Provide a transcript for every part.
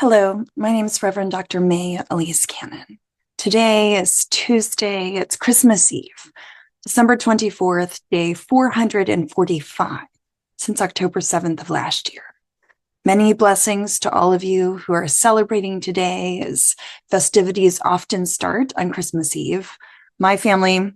Hello, my name is Reverend Dr. May Elise Cannon. Today is Tuesday, it's Christmas Eve, December 24th, day 445, since October 7th of last year. Many blessings to all of you who are celebrating today as festivities often start on Christmas Eve. My family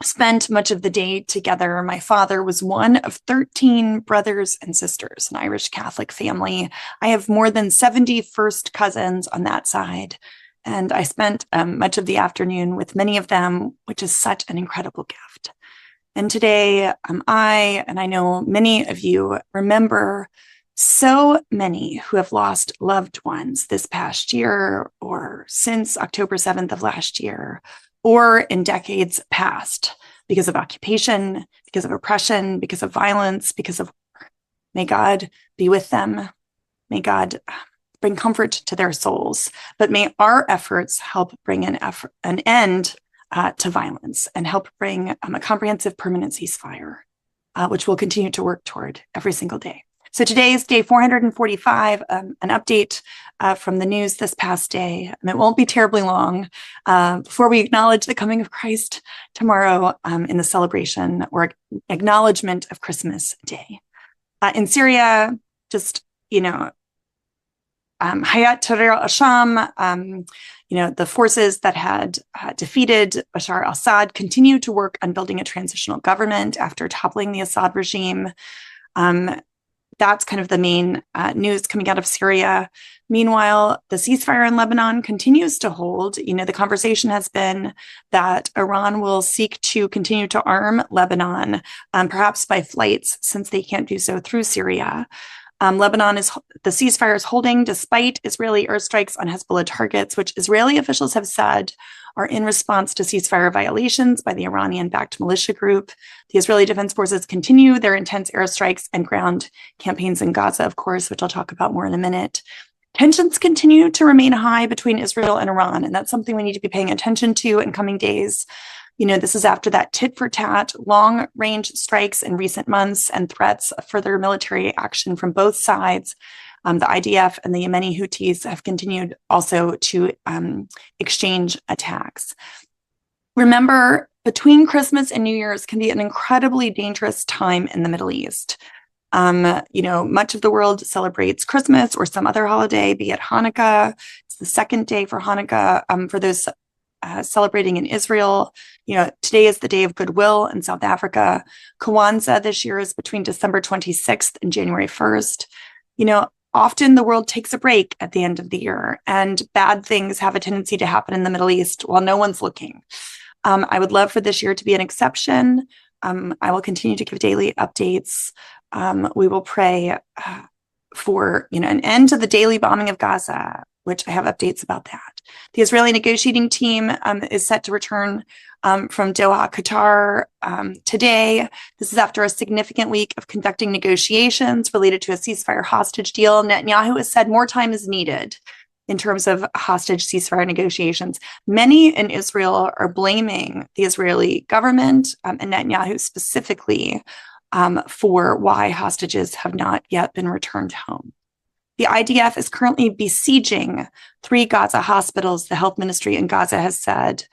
spent much of the day together. My father was one of 13 brothers and sisters, an Irish Catholic family. I have more than 70 first cousins on that side. And I spent much of the afternoon with many of them, which is such an incredible gift. And today, I know many of you remember so many who have lost loved ones this past year or since October 7th of last year, or in decades past, because of occupation, because of oppression, because of violence, because of war. May God be with them. May God bring comfort to their souls. But may our efforts help bring an end to violence and help bring a comprehensive permanent ceasefire, which we'll continue to work toward every single day. So today is day 445, an update from the news this past day. And it won't be terribly long before we acknowledge the coming of Christ tomorrow in the celebration or acknowledgement of Christmas Day. In Syria, just, Hayat Tahrir al-Sham, the forces that had defeated Bashar al-Assad continue to work on building a transitional government after toppling the Assad regime. That's kind of the main news coming out of Syria. Meanwhile, the ceasefire in Lebanon continues to hold. The conversation has been that Iran will seek to continue to arm Lebanon, perhaps by flights, since they can't do so through Syria. The ceasefire is holding despite Israeli airstrikes on Hezbollah targets, which Israeli officials have said are in response to ceasefire violations by the Iranian-backed militia group. The Israeli Defense Forces continue their intense airstrikes and ground campaigns in Gaza, of course, which I'll talk about more in a minute. Tensions continue to remain high between Israel and Iran, and that's something we need to be paying attention to in coming days. This is after that tit-for-tat long-range strikes in recent months and threats of further military action from both sides. The IDF and the Yemeni Houthis have continued also to exchange attacks. Remember, between Christmas and New Year's can be an incredibly dangerous time in the Middle East. Much of the world celebrates Christmas or some other holiday, be it Hanukkah. It's the second day for Hanukkah. For those celebrating in Israel, today is the Day of Goodwill in South Africa. Kwanzaa this year is between December 26th and January 1st. Often the world takes a break at the end of the year, and bad things have a tendency to happen in the Middle East while no one's looking. I would love for this year to be an exception. I will continue to give daily updates. We will pray for an end to the daily bombing of Gaza, which I have updates about that. The Israeli negotiating team is set to return from Doha, Qatar today. This is after a significant week of conducting negotiations related to a ceasefire hostage deal. Netanyahu has said more time is needed in terms of hostage ceasefire negotiations. Many in Israel are blaming the Israeli government and Netanyahu specifically for why hostages have not yet been returned home. The IDF is currently besieging 3 Gaza hospitals, the health ministry in Gaza has said.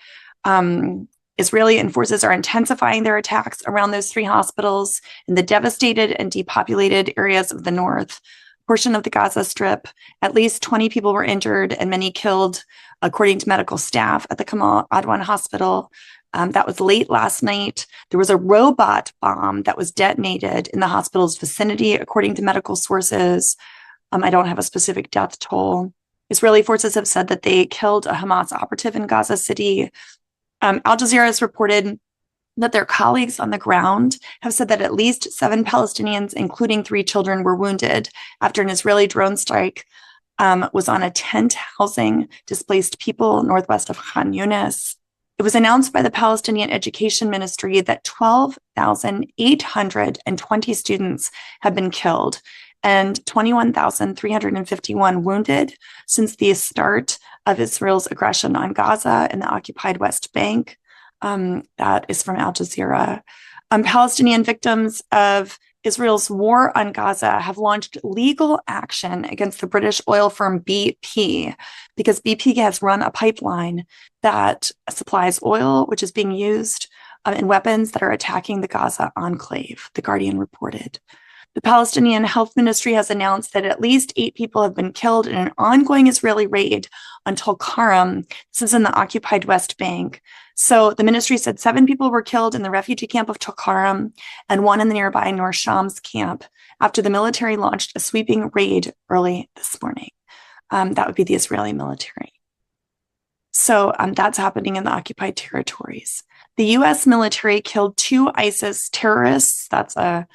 Israeli forces are intensifying their attacks around those 3 hospitals in the devastated and depopulated areas of the north portion of the Gaza Strip. At least 20 people were injured and many killed, according to medical staff at the Kamal Adwan Hospital. That was late last night. There was a robot bomb that was detonated in the hospital's vicinity, according to medical sources. I don't have a specific death toll. Israeli forces have said that they killed a Hamas operative in Gaza City. Al Jazeera has reported that their colleagues on the ground have said that at least 7 Palestinians, including 3 children, were wounded after an Israeli drone strike was on a tent housing displaced people northwest of Khan Yunis. It was announced by the Palestinian Education Ministry that 12,820 students have been killed and 21,351 wounded since the start of Israel's aggression on Gaza and the occupied West Bank. That is from Al Jazeera. Palestinian victims of Israel's war on Gaza have launched legal action against the British oil firm BP because BP has run a pipeline that supplies oil, which is being used in weapons that are attacking the Gaza enclave, The Guardian reported. The Palestinian Health Ministry has announced that at least 8 people have been killed in an ongoing Israeli raid on Tulkarm. This is in the occupied West Bank. So the ministry said 7 people were killed in the refugee camp of Tulkarm and 1 in the nearby North Shams camp after the military launched a sweeping raid early this morning. That would be the Israeli military. So that's happening in the occupied territories. The U.S. military killed 2 ISIS terrorists. That's a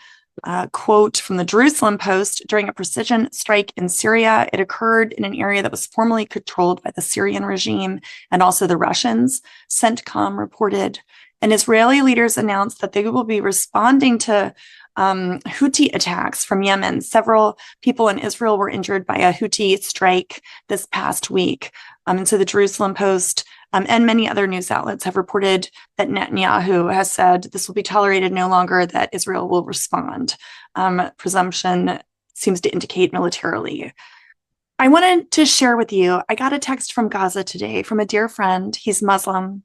quote from the Jerusalem Post during a precision strike in Syria. It occurred in an area that was formerly controlled by the Syrian regime and also the Russians, CENTCOM reported. And Israeli leaders announced that they will be responding to Houthi attacks from Yemen. Several people in Israel were injured by a Houthi strike this past week. And so the Jerusalem Post and many other news outlets have reported that Netanyahu has said this will be tolerated no longer, that Israel will respond. Presumption seems to indicate militarily. I wanted to share with you, I got a text from Gaza today from a dear friend. He's Muslim.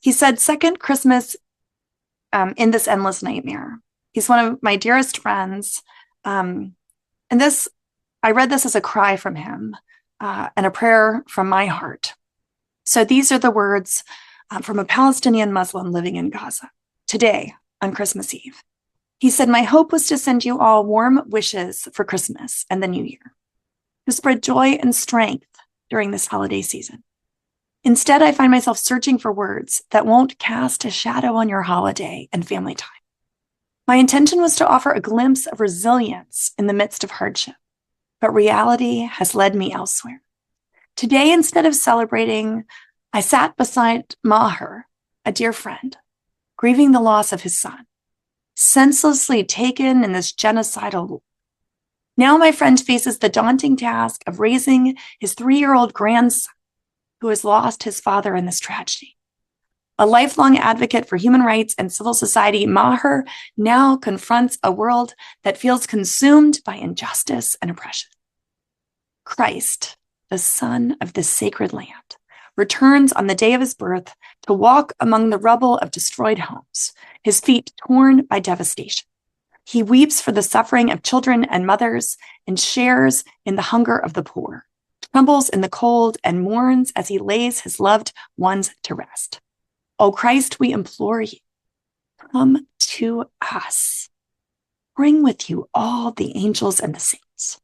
He said, second Christmas in this endless nightmare. He's one of my dearest friends. And this, I read this as a cry from him and a prayer from my heart. So these are the words from a Palestinian Muslim living in Gaza today on Christmas Eve. He said, my hope was to send you all warm wishes for Christmas and the New Year, to spread joy and strength during this holiday season. Instead, I find myself searching for words that won't cast a shadow on your holiday and family time. My intention was to offer a glimpse of resilience in the midst of hardship, but reality has led me elsewhere. Today, instead of celebrating, I sat beside Maher, a dear friend, grieving the loss of his son, senselessly taken in this genocidal war. Now my friend faces the daunting task of raising his 3-year-old grandson, who has lost his father in this tragedy. A lifelong advocate for human rights and civil society, Maher now confronts a world that feels consumed by injustice and oppression. Christ, the Son of this sacred land, returns on the day of his birth to walk among the rubble of destroyed homes, his feet torn by devastation. He weeps for the suffering of children and mothers and shares in the hunger of the poor, trembles in the cold and mourns as he lays his loved ones to rest. O Christ, we implore you, come to us. Bring with you all the angels and the saints.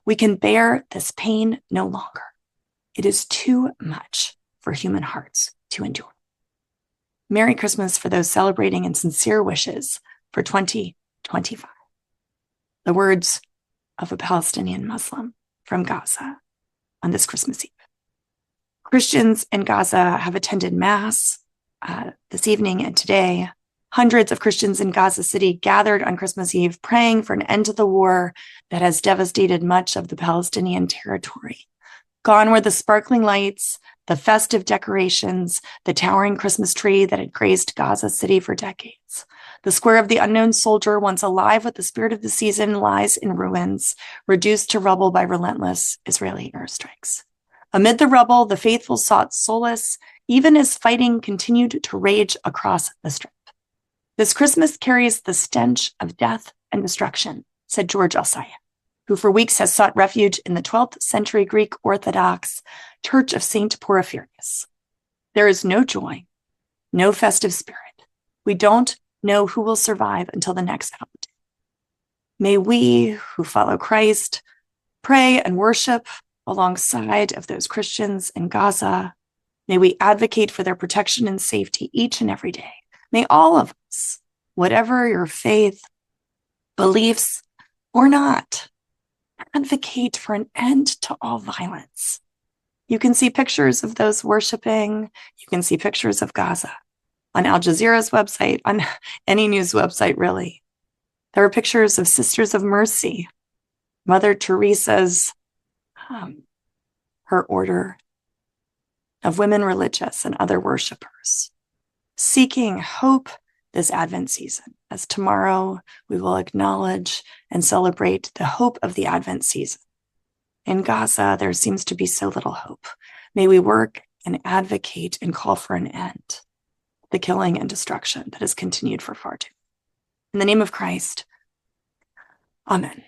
We can bear this pain no longer. It is too much for human hearts to endure. Merry Christmas for those celebrating and sincere wishes for 2025. The words of a Palestinian Muslim from Gaza on this Christmas Eve. Christians in Gaza have attended Mass this evening and today. Hundreds of Christians in Gaza City gathered on Christmas Eve, praying for an end to the war that has devastated much of the Palestinian territory. Gone were the sparkling lights, the festive decorations, the towering Christmas tree that had graced Gaza City for decades. The square of the unknown soldier, once alive with the spirit of the season, lies in ruins, reduced to rubble by relentless Israeli airstrikes. Amid the rubble, the faithful sought solace, even as fighting continued to rage across the strip. This Christmas carries the stench of death and destruction, said George Elsaya, who for weeks has sought refuge in the 12th century Greek Orthodox Church of St. Porphyrius. There is no joy, no festive spirit. We don't know who will survive until the next holiday. May we, who follow Christ, pray and worship alongside of those Christians in Gaza. May we advocate for their protection and safety each and every day. May all of us, whatever your faith, beliefs, or not, advocate for an end to all violence. You can see pictures of those worshiping. You can see pictures of Gaza on Al Jazeera's website, on any news website, really. There are pictures of Sisters of Mercy, Mother Teresa's, her order of women religious and other worshipers, seeking hope this Advent season, as tomorrow we will acknowledge and celebrate the hope of the Advent season. In Gaza, there seems to be so little hope. May we work and advocate and call for an end, the killing and destruction that has continued for far too long. In the name of Christ, amen.